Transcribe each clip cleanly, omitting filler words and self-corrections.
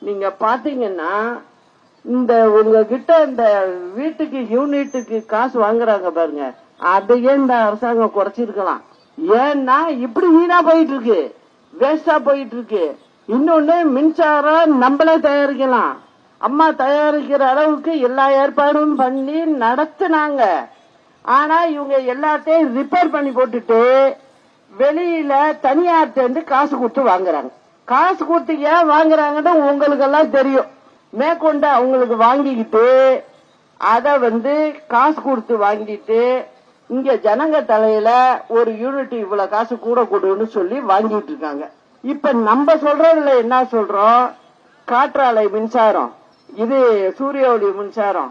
நீங்க பாத்தீங்கன்னா இந்த உங்ககிட்ட இந்த வீட்டுக்கு யூனிட்டுக்கு காசு வாங்குறாங்க பாருங்க, அதையே இந்த அரசாங்கம் குறைச்சிருக்கலாம். ஏன்னா இப்படி வீணா போயிட்டு இருக்கு, வேஸ்டா போயிட்டு இருக்கு. இன்னொன்னு மின்சாரம் நம்மளே தயாரிக்கலாம். அம்மா தயாரிக்கிற அளவுக்கு எல்லா ஏற்பாடும் பண்ணி நடத்துனாங்க. ஆனா இவங்க எல்லாத்தையும் ரிப்பேர் பண்ணி போட்டுட்டு வெளியில தனியார்ட்ட காசு கொடுத்து வாங்குறாங்க. காசு கொடுத்து ஏன் வாங்குறாங்கன்னு உங்களுக்கு எல்லாம் தெரியும். மேற்கொண்டு அவங்களுக்கு வாங்கிக்கிட்டு அத காசு கொடுத்து வாங்கிட்டு இங்க ஜனங்க தலையில ஒரு யூனிட் இவ்வளவு காசு கூட கொடுன்னு சொல்லி வாங்கிட்டு இருக்காங்க. இப்ப நம்ம சொல்றதுல என்ன சொல்றோம், காற்றாலை மின்சாரம், இது சூரிய ஒளி மின்சாரம்,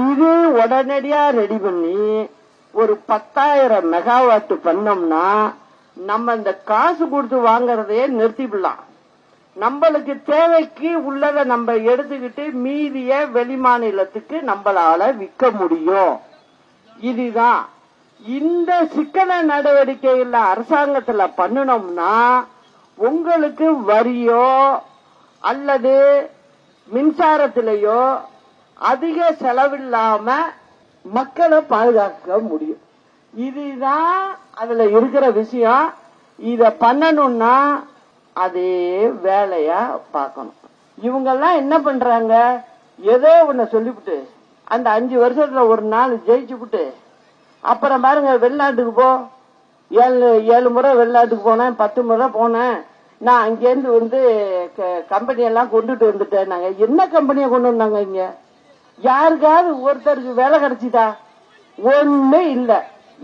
இது உடனடியா ரெடி பண்ணி ஒரு 10,000 மெகாவாட் பண்ணோம்னா நம்ம இந்த காசு கொடுத்து வாங்கறதையே நிறுத்திவிடலாம். நம்மளுக்கு தேவைக்கு உள்ளதை நம்ம எடுத்துக்கிட்டு மீதிய வெளிமாநிலத்துக்கு நம்மளால விற்க முடியும். இதுதான் இந்த சிக்கன நடவடிக்கைகள் அரசாங்கத்துல பண்ணணும்னா உங்களுக்கு வரியோ அல்லது மின்சாரத்திலேயோ அதிக செலவில்லாம மக்களை பாதுகாக்க முடியும். இதுதான் அதுல இருக்கிற விஷயம். இத பண்ணணும்னா அதே வேலையா பார்க்கணும். இவங்க எல்லாம் என்ன பண்றாங்க, ஏதோ ஒண்ணு சொல்லிவிட்டு அந்த 5 வருஷத்துல ஒரு நாள் ஜெயிச்சுவிட்டு அப்புறம் பாருங்க வெளிநாட்டுக்கு போ, 7 முறை வெளிநாட்டுக்கு போனேன், 10 முறை போனேன், நான் அங்கேருந்து கம்பெனி எல்லாம் கொண்டுட்டு வந்துட்டேன். நாங்க என்ன கம்பெனியை கொண்டு வந்தாங்க இங்க? யாருக்காவது ஒருத்தருக்கு வேலை கிடைச்சிட்டா? ஒண்ணு இல்ல.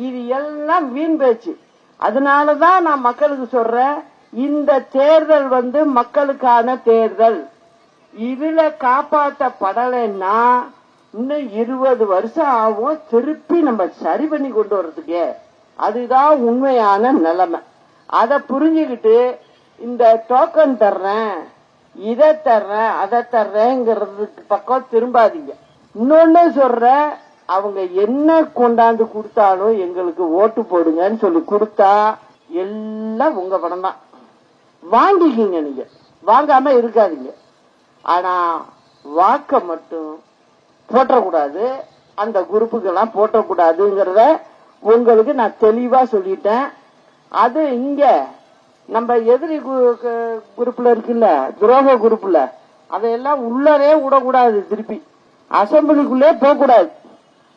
இது எல்லாம் வீண் பேச்சு. அதனாலதான் நான் மக்களுக்கு சொல்றேன், இந்த தேர்தல் மக்களுக்கான தேர்தல். இதுல காப்பாற்றப்படலைன்னா இன்னும் 20 வருஷம் ஆகும் திருப்பி நம்ம சரி பண்ணி கொண்டு வர்றதுக்கு. அதுதான் உண்மையான நிலைமை. அத புரிஞ்சுக்கிட்டு இந்த டோக்கன் தர்றேன், இதை தர்றேன், அதை தர்றேங்கிறதுக்கு பக்கம் திரும்பாதீங்க. இன்னொன்னு சொல்ற, அவங்க என்ன கொண்டாந்து கொடுத்தாலும் எங்களுக்கு ஓட்டு போடுங்கன்னு சொல்லி கொடுத்தா எல்லாம் உங்க படம் தான். வாங்கிக்கிங்க, நீங்க வாங்காம இருக்காதீங்க. ஆனா வாக்க மட்டும் போட்டக்கூடாது, அந்த குரூப்புக்கெல்லாம் போட்டக்கூடாதுங்கிறத உங்களுக்கு நான் தெளிவா சொல்லிட்டேன். அது இங்க நம்ம எதிரி குரூப்ல இருக்குல்ல, துரோக குரூப்ல, அதையெல்லாம் உள்ளரே விடக்கூடாது, திருப்பி அசம்பிளிக்குள்ளே போக கூடாது.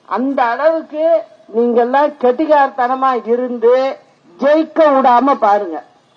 அந்த அளவுக்கு நீங்க எல்லாம் கெட்டிக்காரத்தனமா இருந்து ஜெயிக்க விடாம பாருங்க.